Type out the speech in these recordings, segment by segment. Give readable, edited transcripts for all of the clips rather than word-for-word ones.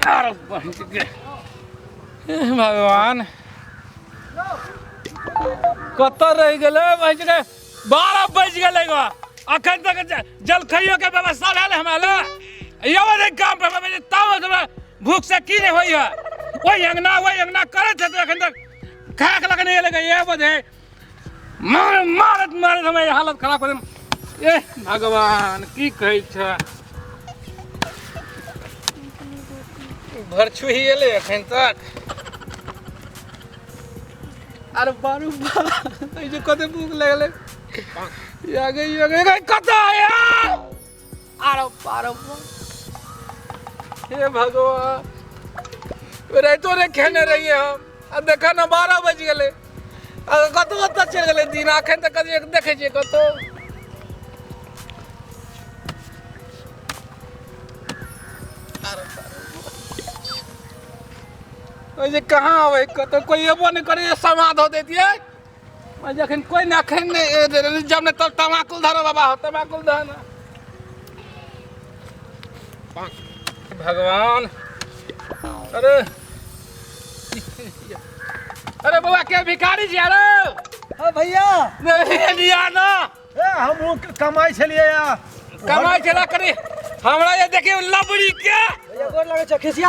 अरे भगवान कत रह गए 12 बज गए अखन तक जलखइयो के व्यवस्था है हमारे ये काम पे तब भूख से की नहीं हुई है वही अंगना करे थे तो अखन तक खाक लगने लगे ये बजे मारत मारत हमें हालत खराब कर ए भगवान की कही छ भर छुही एले अखन तक अरे बारू बा जो कते भूख लगले या गई कत आया अरे बारू हे भगवान रातो रे खेने रहिए हम अब देखा ना 12 बज गए कत तक चल गए दिन अखन तक देखे छिए कतो जे कहाँ आवे कतो कोई एबो नहीं करे समाध हो देती है जखन कोई ना अखन जब ने तब तमाकुल धरो बाबा हो तमाकुल धर भगवान अरे अरे बाबा क्या भिखारी जी अरे हाँ भैया नहीं लिया ना हम कमाई छलिए या कमाई चला करे हमरा ये देखिए लबड़ी के भैया गोर लगे छ खिसिया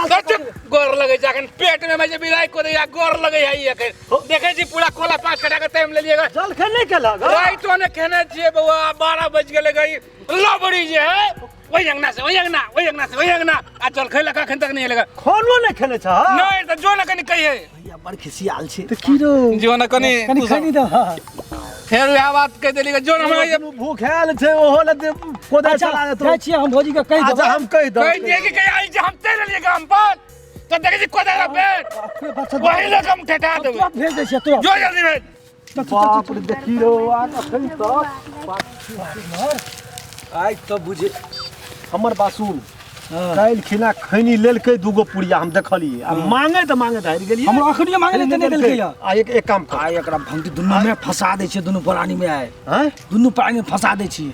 गोर लगे जाखन पेट में मजे बिराई को दे या गोर लगे है ये देखे जी पूरा कोला 5 कटा के टाइम ले लिएगा जल खेने के लगा राइतो ने खेने छिए बउआ 12 बज गेले गई लबड़ी जे है वही अंगना आ चल खैला का खन तक नहीं लेगा खानो नहीं खेने छ नहीं तो जो ना कनी कहिए भैया बड़ खिसियाल छी तो की रो जो ना कनी खानी दो फिर यह बात कह देली जो ना भूख हैल छे ओहो ल कोदा चला दे तो छी हम भौजी के कह दो हम कह दो कह दे कि कहीं आई जे हम तेरे लिए काम पर तो देखे जी कोदा ला पेट वही ले हम ठेठा दे तो भेज दे छी तो जो जल्दी भेज बाप रे देखी रो आ कखन तक आई तो बुझे हमर बासुन काल खिना खैनी लेलकै दूगो पुड़िया हम देखलिए आ मांगे त हारि गेलिए हम अखनिए मांगे त नहीं देलकै या आ एक काम कर आ एकरा भंगी दुन्नु में फंसा दै छै दुन्नु प्राणी में आए हैं दुन्नु प्राणी में फंसा दै छी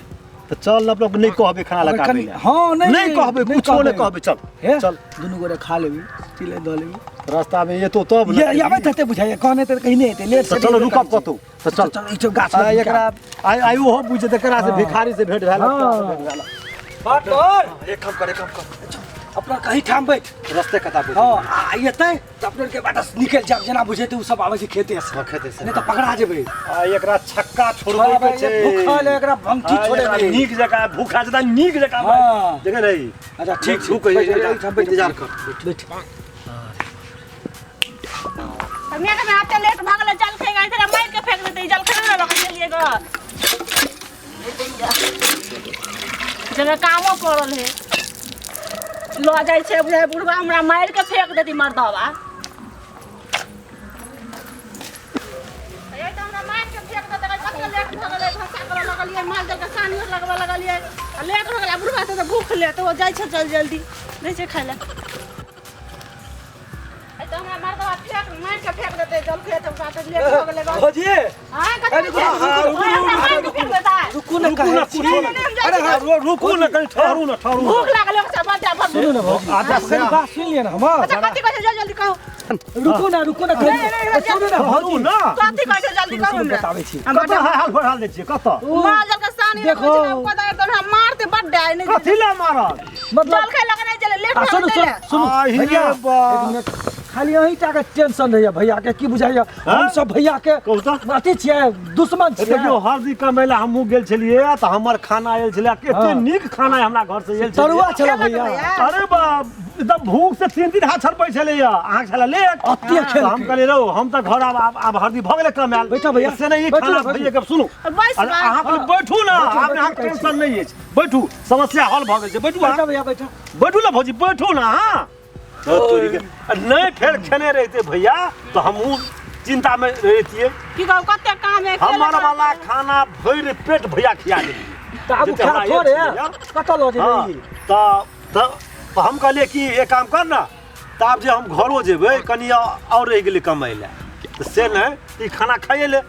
तो चल अपना नहीं कहबे खाना लगाबे हां नहीं कहबे कुछो नहीं कहबे चल चल दुन्नु गोरे खा लेबी तिले द लेबी रास्ता में ये तो तब ये आबे तते बुझाय कहने त कहीं नहीं हेते लेट से चलो रुक कतो तो चल ई तो गाछ एकरा आई ओहो बुझे तकरा से भिखारी से भेंट भेला बात कर एक काम कर अपना कहीं ठाम बैठ रास्ते कता बैठ हां आ येतै त अपने के बाटा निकल जाब जना बुझे त उ सब आवे छै खेते से नहीं त पकड़ा जेबे आ एकरा छक्का छोड़बै के छै भूखल एकरा भंगी छोड़े नहीं नीक जका भूखा जदा नीक जका देखे रही अच्छा ठीक रुक इंतजार कर बैठ हमें के आते लेट भागले जल खे गई तेरा मार के फेंक देते जल खे ना लगा चलिएगा जरा कामो करल है लो जाय छै बुझाय बुढ़वा हमरा मार के फेंक देती मर्दवा ए त हमरा मार के फेंक देते कते लेट भगले भाषा करे लगलिए माल जल के सानी लगवा लगलिए लेट हो गेला बुढ़वा त भूख ले तो जाय छै चल जल्दी नहीं छै खाइला ए त हमरा मर्दवा फेंक मार के फेंक देते जल के त बात लेट हो गेले भौजी हां रुकू ना अरे रुकू ना कहीं ठहरू ना भूख लागले से बता भर सुनो ना भौजी आधा से बात सुन लिए ना हम अच्छा कथि कहै छै जल्दी कहो रुकू ना सुनो ना भौजी ना कथि कहै छै जल्दी कहो हमरा बताबै छी कत हाल बढ़ाल दे छिए कत माल जल के सानी देखो पता एकदम हम मारते बड्ड आइ नहीं कथि ला मारल मतलब जल खे लगने चले लेट हो सुनो सुनो भैया एक मिनट खाली यही टा के टेंशन रहैया भैया के की बुझाइया हम सब भैया के अथी छियै दुश्मन छियै देखियो हरदी कमेला हमहु गेल छलिए त हमर खाना आयल छले केते नीक खाना हमरा घर से आयल छले तरुआ छले भैया अरे बा एकदम भूख से 3 दिन हाथ छर पै छले या अहाँ छले लेट अत्ते खेल हम कहले रहो हम त घर आब हरदी भ गेले कमेल बैठो भैया से नहीं खाना भैया के सुनो अरे अहाँ बैठू ना आपने हम टेंशन नहीं है बैठू समस्या हल भ गेल छै बैठू भैया बैठू ना भौजी बैठू ना हां तोरी के नहीं फेर खेने रहते भैया तो हमहू चिंता में रहतिए की कहू कते काम है हमारा वाला खाना भर पेट भैया खिया दे त अब खा थोड़े कत लो जेबे त हम कहले कि एक काम कर ना तब जे हम घरो जेबे कनी और रह गेले कमाई ले तो से नहीं ई खाना खाइए ले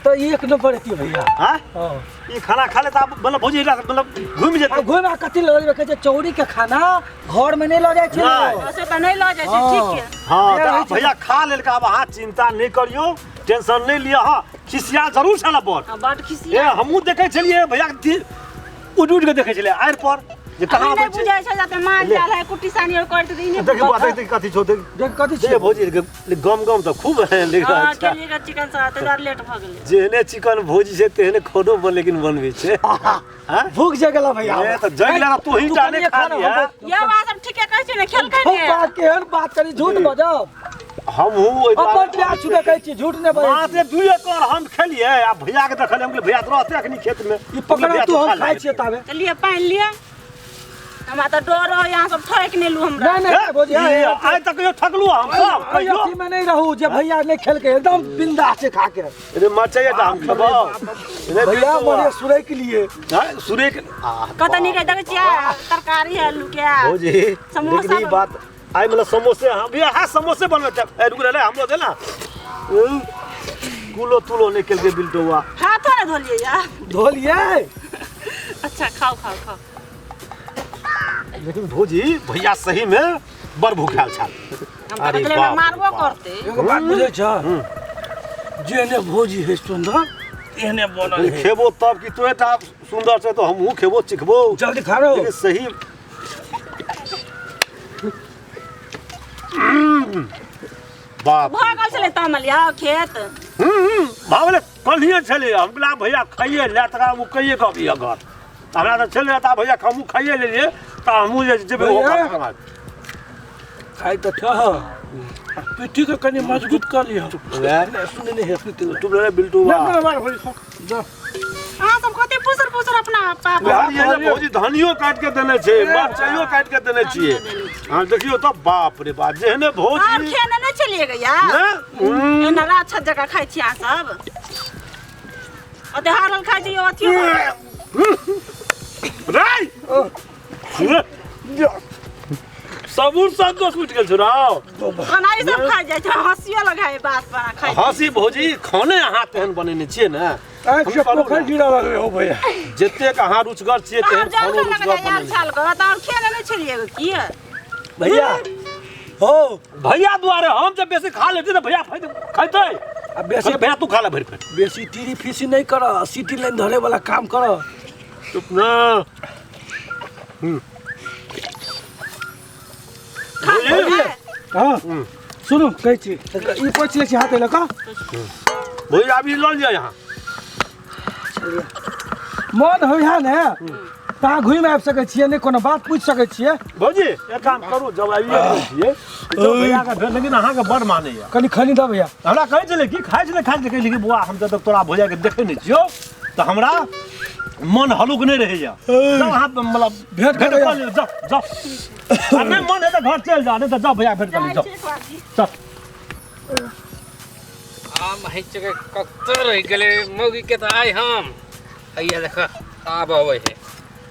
तो एक नंबर रहती भैया। हां हां ये खाना खा ले त मतलब भौजी मतलब घूम जेते घुम आ कथी ल लेबे के चौड़ी के खाना घर में नहीं ल जाय छै ऐसे तो नहीं ला जाए ठीक है। हां त भैया खा लेल का अब अहाँ चिंता नहीं करियो टेंशन नहीं लिया हां खिसिया जरूर छला बड़ बड़ खिसिया ए हमहू देखे छलिए भैया उड़ उड़ के देखे छलिए आएर पर जे कहां नहीं बैठे बुझाय छै जाते मान जाल है कुट्टी सानी और कर दे इने देखि बात है कथी छौ देख कथी जे छै भौजी गम गम त खूब है लेकिन हां अच्छा चलिएगा चिकन साथ हजार लेट भ गेले जेहने चिकन भौजी छै तेहने खोदो बन लेकिन बनबै छै हां भूख जगला भैया ए त जगला तू ही जाने खा लिया ये बात सब ठीके कहै छै ने खेल के ने बात केहन बात करी झूठ बजब हमहू ओइ अपन प्यार छुके कहै छी झूठ नहीं बजै बात 2 एकड़ हम खेलिए आ भैया के देखले हम भैया तो रहते अखनी खेत में ई पकड़ा तू हम खाइ छियै ताबे चलिए पानी लिए हमरा त डर हो यहाँ सब ठोक ने लू हमरा नहीं नहीं भौजी आज तक यो ठगलू हम सब कहियो अथी में नहीं रहू जे भैया नहीं खेल के एकदम बिंदास से खा के रे मरचाइए त हम खबो भैया बोले सुरई के लिए सूर्य के कतनी के देख छिया तरकारी है आलू के भौजी लेकिन ई बात आई मतलब समोसे हम भी हां समोसे बनबे ए रुक रे हमरो दे ना कुलो तुलो निकल के बिल्टोवा हाथ ना धोलिए यार धो लिए अच्छा खाओ खाओ खाओ लेकिन भौजी भैया सही में बड़ भूखाल छाल हम तो बदले में मारबो करते एगो बात बुझै छ जेने भौजी है सुंदर एने बनल है खेबो तब कि तोए ता सुंदर से तो हमहू खेबो चिखबो जल्दी खा रो लेकिन सही बाप भागल चले तमलिया खेत भावले कलिए छले हम कहला भैया खाइए ले तरा मु कहिए कभी घर हमरा त चले ता भैया हमहू खाइए लेलिए ता हमहू जे जेबे ओकर खाइ त छ पिठी के कनी मजबूत कर लियो ले सुने नहीं है तू ले बिल्टुवा ना मार भौजी जा हां सब कते पुसर अपना पापा ये जे भौजी धनियो काट के देने छै मरचाइयो काट के देने छिए हां देखियो त बाप रे बाप जेहने और भौजी खेने न चलिएगा यार एना अच्छा जगह खाइ छी आ सब अते हारल खाइ छी अथी रे सबूर संतोष उठ गेल छराव खाना ई सब खाइ जाइ छै हंसियो लगाए बात पर खाइ हंसी भौजी खाने अहाँ तेहन बनेने छिए ना आँख से पोखर गिरा लगे हो भैया जतेक अहाँ रुचगर छिए तेहन खानो जान रुचगर लगा यार बनेने छाल कर त खेने न चलिएगा की भैया हो भैया द्वारे हम जब बेसी खा लेते तो भैया खैते अब बेसी भैया तू खा ले भर पेट बेसी टीरी फीसी नहीं कर सिटी लाइन धरे वाला काम कर चुप ना खा ले हां सुनो कहै छी ई पोछ ले छी हाथ ले का भैया अभी ल लिया यहाँ मन हो है ने ता घुम आबि सकै छियै ने कोनो बात पूछ सकै छियै भौजी एक काम करू जब आइए छिए तो भैया का भेल लेकिन अहाँ के बड़ माने या कनी खनी द भैया हमरा कहै छले कि खाइ छले कहै कि बुआ हम जब तोरा भैया के देखै नहि छियो तो हमरा मन हलुक नहीं रहेगा जब अहाँ मतलब भेंट कर लियो जाओ अरे मन है तो घर चल जा नहीं तो जाओ भैया भेंट कर लियो जाओ चल हम है जगह कत्तर रह गेले मौगी के त आइ हम हैया देख आब आवे है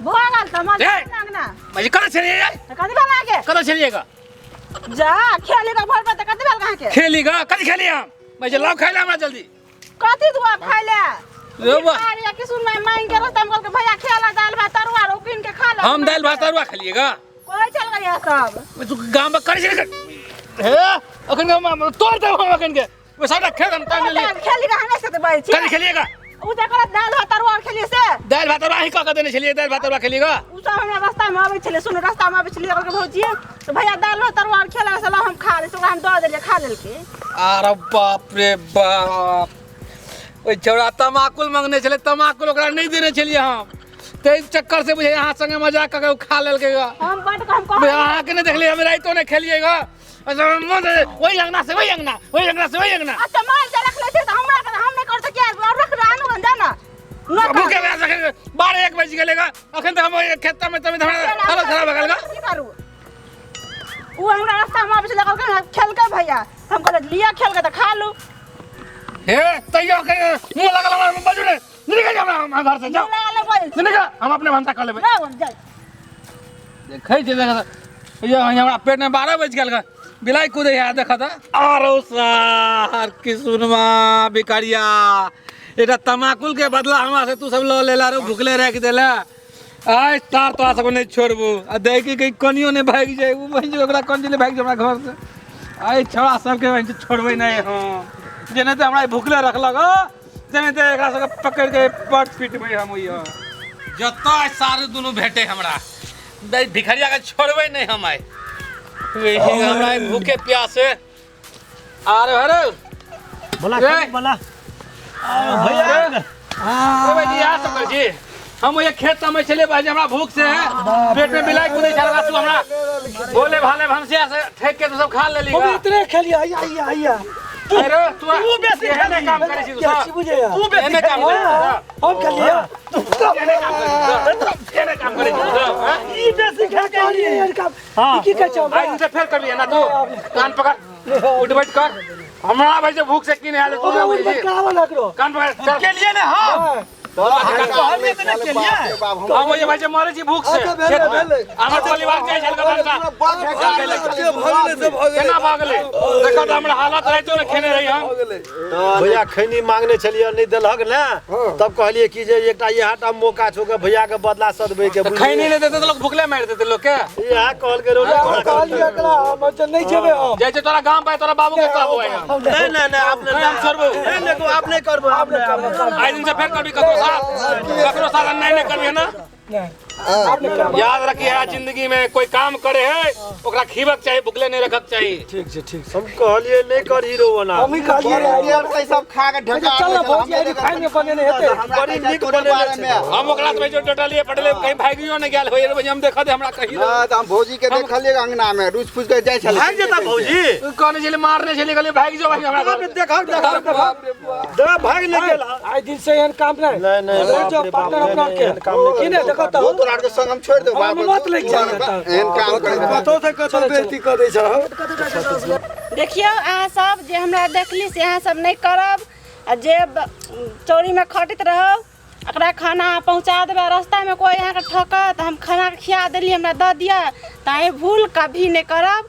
भोगल त मत ए! लगना मजे करा चलिए कथी भला के करा चलिएगा जा खेलेगा भर पर त कथी भल कहां के खेलीगा कथी खेली हम मजे लाओ खाइला हमरा जल्दी कथी दुआ खाइले रो बा अरे कि सुन मैं मांग के रस्ता में के भैया खेला दाल भात तरुआ रोकिन के खा ले हम दाल भात अरुआ खेलिएगा कोई चल गया सब तू गांव में करे चले हे अखन के तोड़ दे हम अखन के वो सारा खेल हम ताने ले खेली रहने से तो बैठ छी कथी खेलिएगा उ देखला दाल भात तरुआ खेलिए से दाल भात अरुआ ही का देने चलिए दाल भात अरुआ खेलिएगा उ सब हमरा रास्ता में आवे छले सुन रास्ता में आवे छले के भौजी तो भैया दाल भात तरुआ खेला से हम खा ले तो हम दे देले खा लेल के अरे बाप रे बाप ओइ छौड़ा तमाकुल मांगने चले तमाकुल ओकरा नहीं देने चलिए हम ते चक्कर से बुझे यहाँ संगे मजाक करके खा लेल के हम बट हम कह यहाँ के नहीं देख लिया मेरा तो नहीं खेलिएगा वही अंगना से वही अंगना वही अंगना से वही अंगना अच्छा मार के रख ले तो हमरा हम नहीं कर सके और रख रानू बन जाना न भूखे वजह से 12-1 बज गेलेगा अखन तक हम खेत में तमे हमरा हालत खराब हो गेलगा की करू उ हमरा रास्ता में आवे छले कहल खेल के भैया हम कहले लिया खेल के त खा लू हे तैयो के मुंह लगल हमरा बाजू ने निकल जा हमरा घर से जाओ निकल हम अपने भंता कर लेबे ना जा देखै छै देखा ये हमरा पेट में 12 बज गेल बिलाई कूदे है देखा था आरो सार किसुनमा बिकारिया एटा तमाकुल के बदला हमरा से तू सब लो लेला रो भुखले रख देला आज तार तो सब नहीं छोड़बू आ देखी कहीं कनियो ने भाग जाए वो वहीं जो ओकरा कन दिले भाग जा हमरा घर से आई छोड़ा सब के वहीं छोड़बे नहीं हां जेने ते हमरा भुखले रखलक जेने ते एकरा सब पकड़ के पट पीटबे हम ओइया जत्ता सारे दोनों भेटे हमरा भिखरिया के छोड़बे नहीं हम आई वही हमरा भूखे प्यासे अरे अरे बोला बोला भैया ए भाई जी आ सब कर जी हम ये खेत में चले भाई हमरा भूख से है पेट में बिलाई कुछ चलगा तू हमरा बोले भाले भंसिया से ठेक के तू सब खा ले लीगा हम इतने खेली आइया अरे तू बेसी एने काम करे छी तू बेसी काम करे हम खेलिया एने काम करे छी ई बेसी खा के यार काम हां की कह छौ आज से फेर करबी ना तू कान पकड़ उठ बैठ कर हमरा भाई से भूख से की नहीं हाले तू भाई कावा लगरो कान पकड़ चल के लिए ना हां हम ये भाई से मरे छी भूख से हमर परिवार के झलका केना भागले देखो त हमरा हालत रहे तो खेने रही हम भैया खैनी मांगने छलिए नहीं देलक ना तब कहलिए कि जे एकटा ये हाटा मौका छो के भैया के बदला सदबे के खैनी नहीं देते तो लोग भुखले मार देते लोग के यह कहल के रोले कहलिए एकला हम त नहीं जेबे हम जैसे तोरा गांव पे तोरा बाबू के कहबो है नहीं आपने हम सरबो नहीं आप नहीं करबो आपने आई दिन से फिर कभी ककरो साथ नहीं करबी ना याद रखिए जिंदगी में कोई काम करे है ओकरा खीबक चाहिए भुखले नहीं रखक चाहिए ठीक छै हम कहलिए नहीं कर हीरो बना हम ही कहलिए और कई सब खा के ढका चल बहुत यार खाने बने हेते बड़ी निक बनेले हम ओकरा से जो टोटली पटले कहीं भागियो नहीं गेल होय रे हम देखा दे हमरा कही हां त हम भौजी के देखलिए अंगना में रूस फुस के जाय छले भाग जता भौजी कहने छले मारने छले कहले भाग जो भाई हमरा देखा दे भाग नहीं गेला आज दिन से एहन काम नहीं जो पार्टनर अपना के कि नहीं देखो तो तोरा के संग हम छोड़ दे हम मत लेके जाना एहन काम करे कतो से कतो बेइज्जती कर दै छ देखियो अहाँ सब जे हमरा देखली से अहाँ सब नहीं करब आ जे चोरी में खटत रहब एकरा खाना पहुंचा देबे रास्ता में कोई यहाँ के ठोकत हम खाना खिया देली हमरा दे दिया ताए भूल कभी नहीं करब